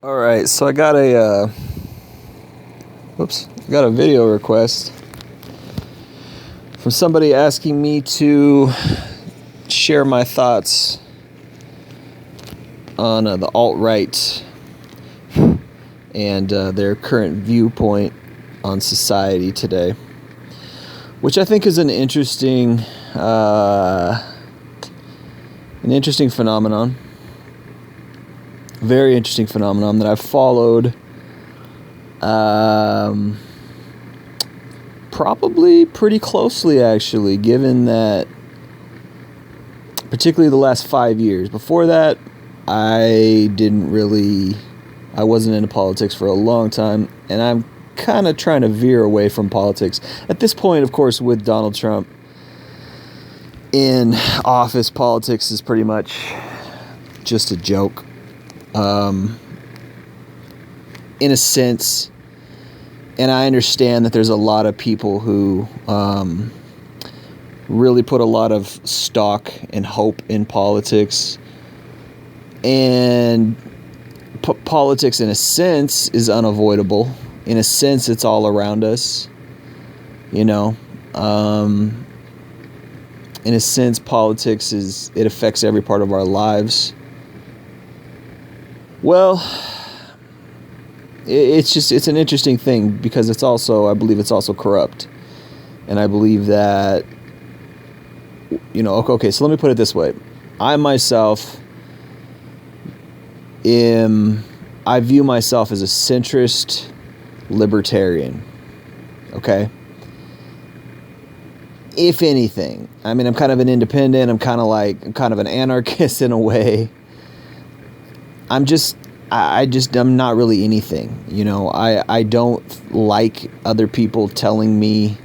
All right, so I got a video request from somebody asking me to share my thoughts on the alt-right and their current viewpoint on society today, which I think is an interesting phenomenon. Very interesting phenomenon that I've followed probably pretty closely, actually, given that particularly the last 5 years. Before that, I wasn't into politics for a long time, and I'm kind of trying to veer away from politics. At this point, of course, with Donald Trump in office, politics is pretty much just a joke. In a sense, and I understand that there's a lot of people who really put a lot of stock and hope in politics, and politics in a sense is unavoidable. In a sense, it's all around us, in a sense, politics it affects every part of our lives. Well, it's an interesting thing because I believe it's also corrupt. And I believe that, okay, so let me put it this way. I myself I view myself as a centrist libertarian, okay? If anything, I mean, I'm kind of an independent, I'm kind of an anarchist in a way. I'm not really anything, I don't like other people telling me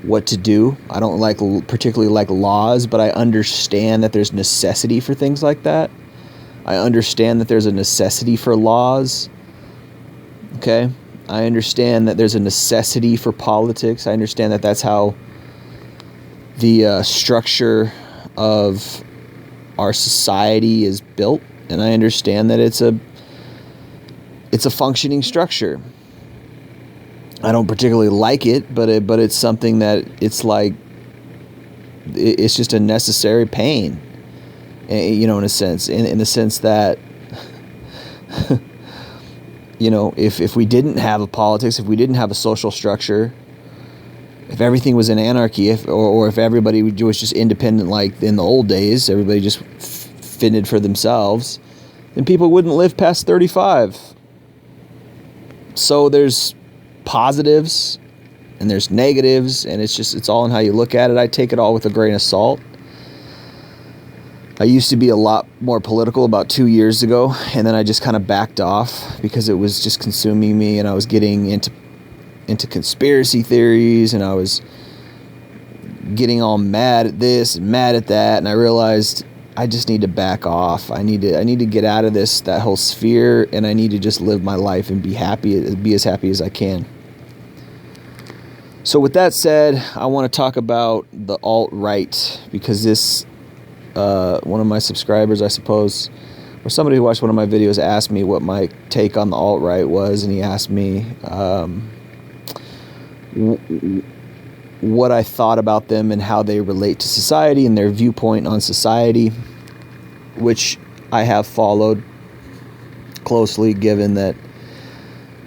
what to do. I don't particularly like laws, but I understand that there's necessity for things like that. I understand that there's a necessity for laws, okay? I understand that there's a necessity for politics. I understand that that's how the structure of our society is built. And I understand that it's a functioning structure. I don't particularly like it, but it's something that it's just a necessary pain, in a sense. In the sense that, if we didn't have a politics, if we didn't have a social structure, if everything was in anarchy, or if everybody was just independent like in the old days, everybody just fended for themselves, then people wouldn't live past 35. So there's positives and there's negatives, and it's all in how you look at it. I take it all with a grain of salt. I used to be a lot more political about 2 years ago, and then I just kind of backed off because it was just consuming me, and I was getting into conspiracy theories, and I was getting all mad at this and mad at that, and I realized I just need to back off. I need to get out of that whole sphere, and I need to just live my life and be as happy as I can. So with that said, I want to talk about the alt-right, because this one of my subscribers, I suppose, or somebody who watched one of my videos, asked me what my take on the alt-right was, and he asked me what I thought about them and how they relate to society and their viewpoint on society, which I have followed closely, given that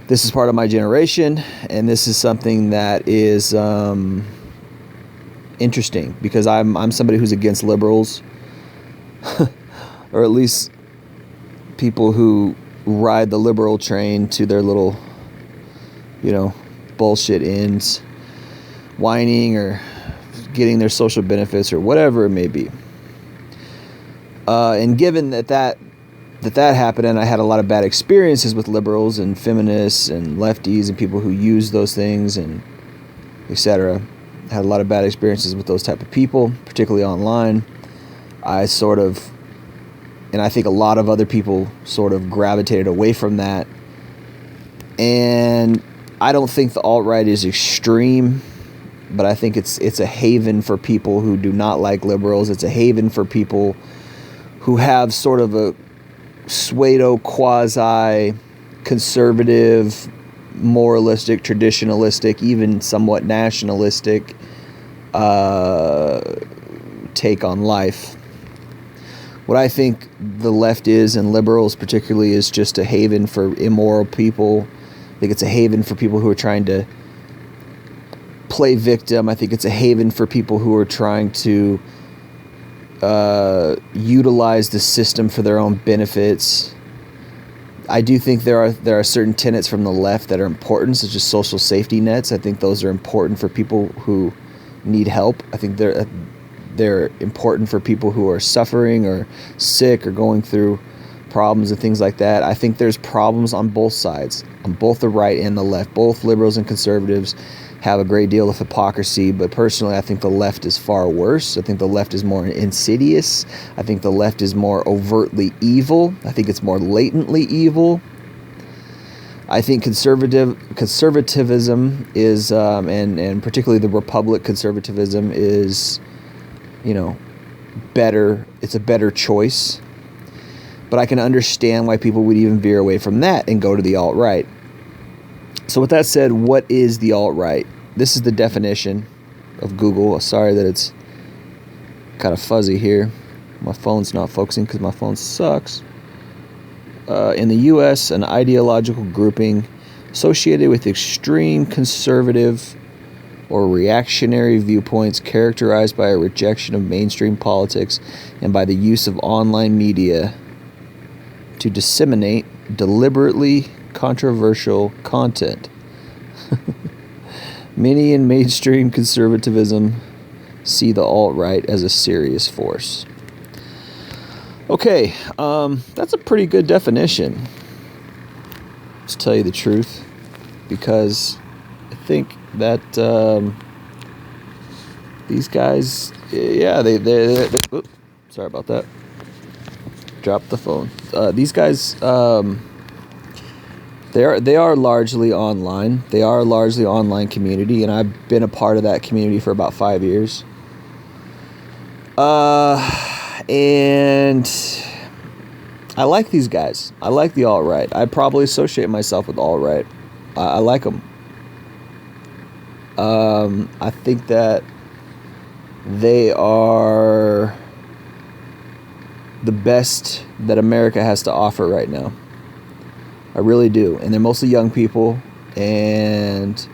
this is part of my generation, and this is something that is interesting, because I'm somebody who's against liberals, or at least people who ride the liberal train to their little, bullshit ends, whining or getting their social benefits or whatever it may be. And given that happened, and I had a lot of bad experiences with liberals and feminists and lefties and people who use those things and etc. Had a lot of bad experiences with those type of people, particularly online. And I think a lot of other people sort of gravitated away from that. And I don't think the alt-right is extreme, but I think it's a haven for people who do not like liberals. It's a haven for people who have sort of a pseudo quasi conservative, moralistic, traditionalistic, even somewhat nationalistic take on life. What I think the left is, and liberals particularly, is just a haven for immoral people. I think it's a haven for people who are trying to play victim. I think it's a haven for people who are trying to utilize the system for their own benefits. I do think there are certain tenets from the left that are important, such as social safety nets. I think those are important for people who need help. I think they're important for people who are suffering or sick or going through problems and things like that. I think there's problems on both sides, on both the right and the left. Both liberals and conservatives have a great deal of hypocrisy, but personally I think the left is far worse. I think the left is more insidious. I think the left is more overtly evil. I think it's more latently evil. I think conservatism is, and particularly the Republic conservatism is, better. It's a better choice. But I can understand why people would even veer away from that and go to the alt-right. So with that said, what is the alt-right? This is the definition of Google. Sorry that it's kind of fuzzy here. My phone's not focusing because my phone sucks. In the U.S., an ideological grouping associated with extreme conservative or reactionary viewpoints characterized by a rejection of mainstream politics and by the use of online media to disseminate deliberately controversial content. Many in mainstream conservatism see the alt-right as a serious force. Okay, that's a pretty good definition, to tell you the truth, because I think that these guys, yeah, they oops, sorry about that. Dropped the phone. These guys, they are largely online. They are a largely online community, and I've been a part of that community for about 5 years. And I like these guys. I like the alt-right. I'd probably associate myself with alt-right. I like them. I think that they are the best that America has to offer right now. I really do. And they're mostly young people, and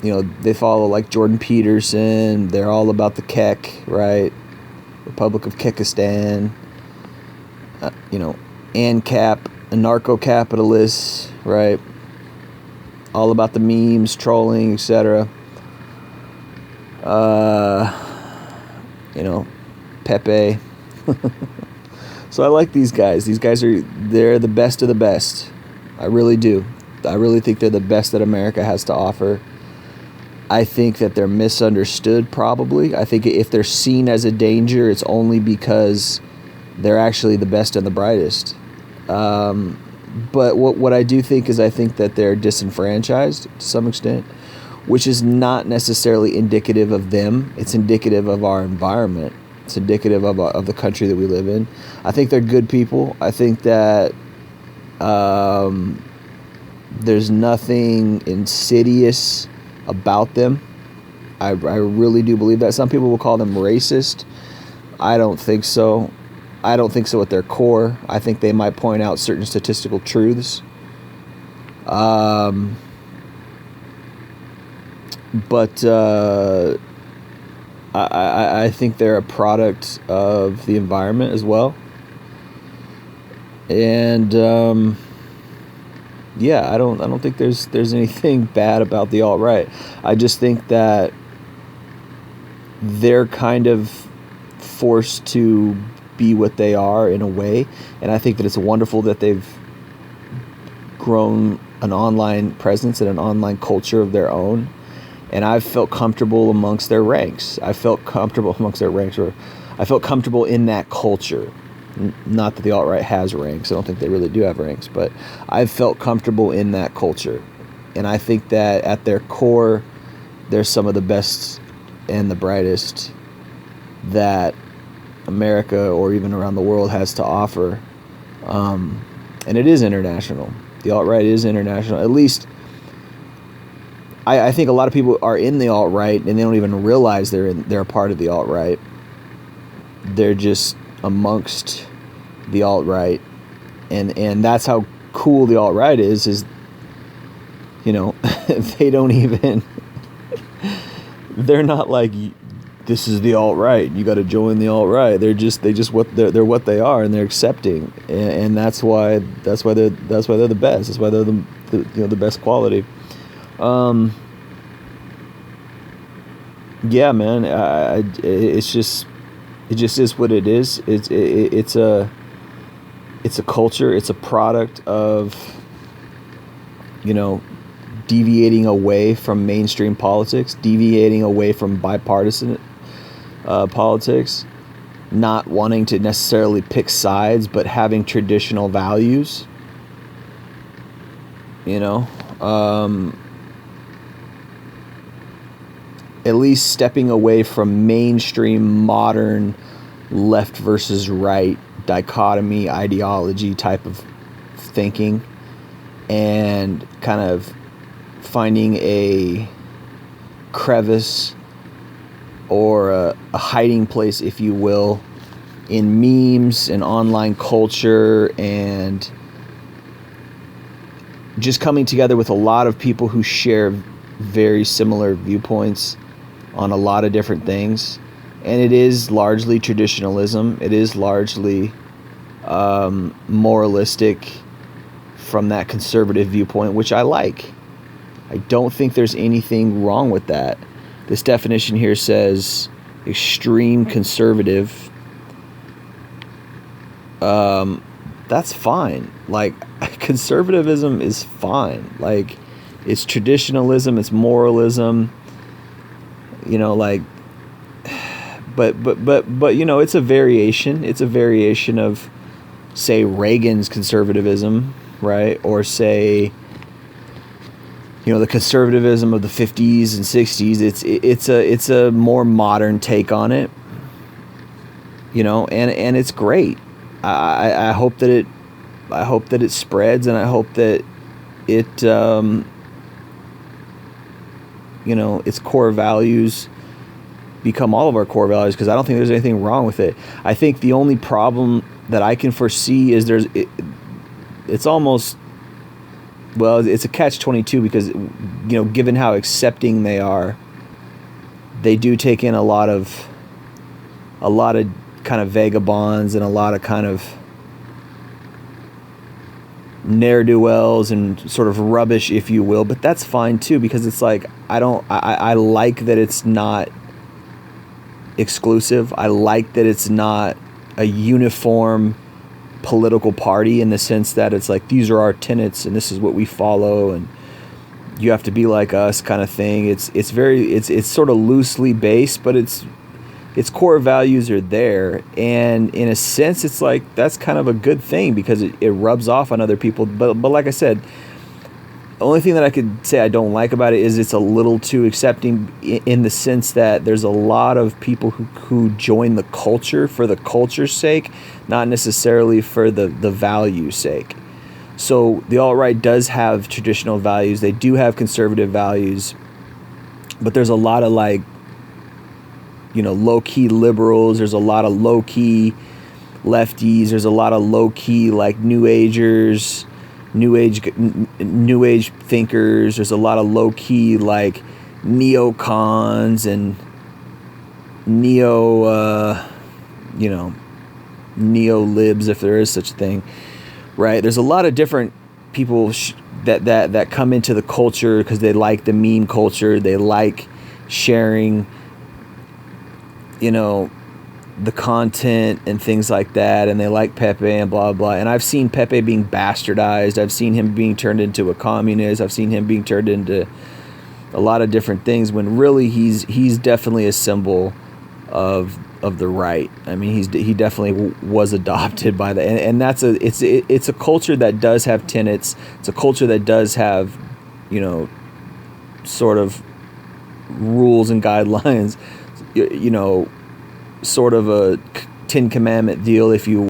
they follow like Jordan Peterson. They're all about the Kek, right? Republic of Kekistan. ANCAP, anarcho-capitalists, right? All about the memes, trolling, etc. Pepe. So I like these guys. These guys they're the best of the best. I really do. I really think they're the best that America has to offer. I think that they're misunderstood, probably. I think if they're seen as a danger, it's only because they're actually the best and the brightest. But what I do think is I think that they're disenfranchised to some extent, which is not necessarily indicative of them. It's indicative of our environment. It's indicative of the country that we live in. I think they're good people. I think that there's nothing insidious about them. I really do believe that. Some people will call them racist. I don't think so. I don't think so at their core. I think they might point out certain statistical truths. But I think they're a product of the environment as well. And yeah, I don't think there's anything bad about the alt-right. I just think that they're kind of forced to be what they are in a way, and I think that it's wonderful that they've grown an online presence and an online culture of their own, and I've felt comfortable amongst their ranks. I felt comfortable in that culture. Not that the alt-right has ranks. I don't think they really do have ranks, but I've felt comfortable in that culture. And I think that at their core, they're some of the best and the brightest that America or even around the world has to offer. And it is international. The alt-right is international. At least, I think a lot of people are in the alt-right and they don't even realize they're a part of the alt-right. They're just amongst the alt-right, and that's how cool the alt-right is they don't even they're not like, this is the alt-right, you got to join the alt-right. They're what they are, and they're accepting, and that's why they're the best. That's why they're the best quality. Yeah, man. It just is what it is. It's a culture. It's a product of deviating away from mainstream politics, deviating away from bipartisan politics, not wanting to necessarily pick sides, but having traditional values. At least stepping away from mainstream modern left versus right dichotomy ideology type of thinking, and kind of finding a crevice or a hiding place, if you will, in memes and online culture, and just coming together with a lot of people who share very similar viewpoints on a lot of different things. And it is largely traditionalism. It is largely moralistic from that conservative viewpoint, which I like. I don't think there's anything wrong with that. This definition here says extreme conservative. That's fine. Like, conservatism is fine. Like, it's traditionalism, it's moralism, but it's a variation. It's a variation of, say, Reagan's conservatism, right? Or say, the conservatism of the 50s and 60s. It's a more modern take on it, and it's great. I hope that it spreads, and I hope that it its core values become all of our core values, because I don't think there's anything wrong with it. I think the only problem that I can foresee is it's almost, well, it's a catch-22, because given how accepting they are, they do take in a lot of kind of vagabonds and a lot of kind of ne'er-do-wells and sort of rubbish, if you will. But that's fine too, because it's like, I like that it's not exclusive. I like that it's not a uniform political party, in the sense that it's like, these are our tenets and this is what we follow, and you have to be like us, kind of thing. It's sort of loosely based, but its core values are there, and in a sense it's like, that's kind of a good thing, because it rubs off on other people. But like I said, the only thing that I could say I don't like about it is it's a little too accepting, in the sense that there's a lot of people who join the culture for the culture's sake, not necessarily for the value's sake. So the alt-right does have traditional values. They do have conservative values, but there's a lot of low-key liberals. There's a lot of low-key lefties. There's a lot of low-key new agers, new age thinkers. There's a lot of low-key neocons and neo-libs, if there is such a thing, right? There's a lot of different people that come into the culture because they like the meme culture. They like sharing the content and things like that, and they like Pepe and blah blah. And I've seen Pepe being bastardized. I've seen him being turned into a communist. I've seen him being turned into a lot of different things, when really he's definitely a symbol of the right. I mean, he definitely was adopted by that, and that's it's a culture that does have tenets. It's a culture that does have sort of rules and guidelines, sort of a Ten Commandment deal, if you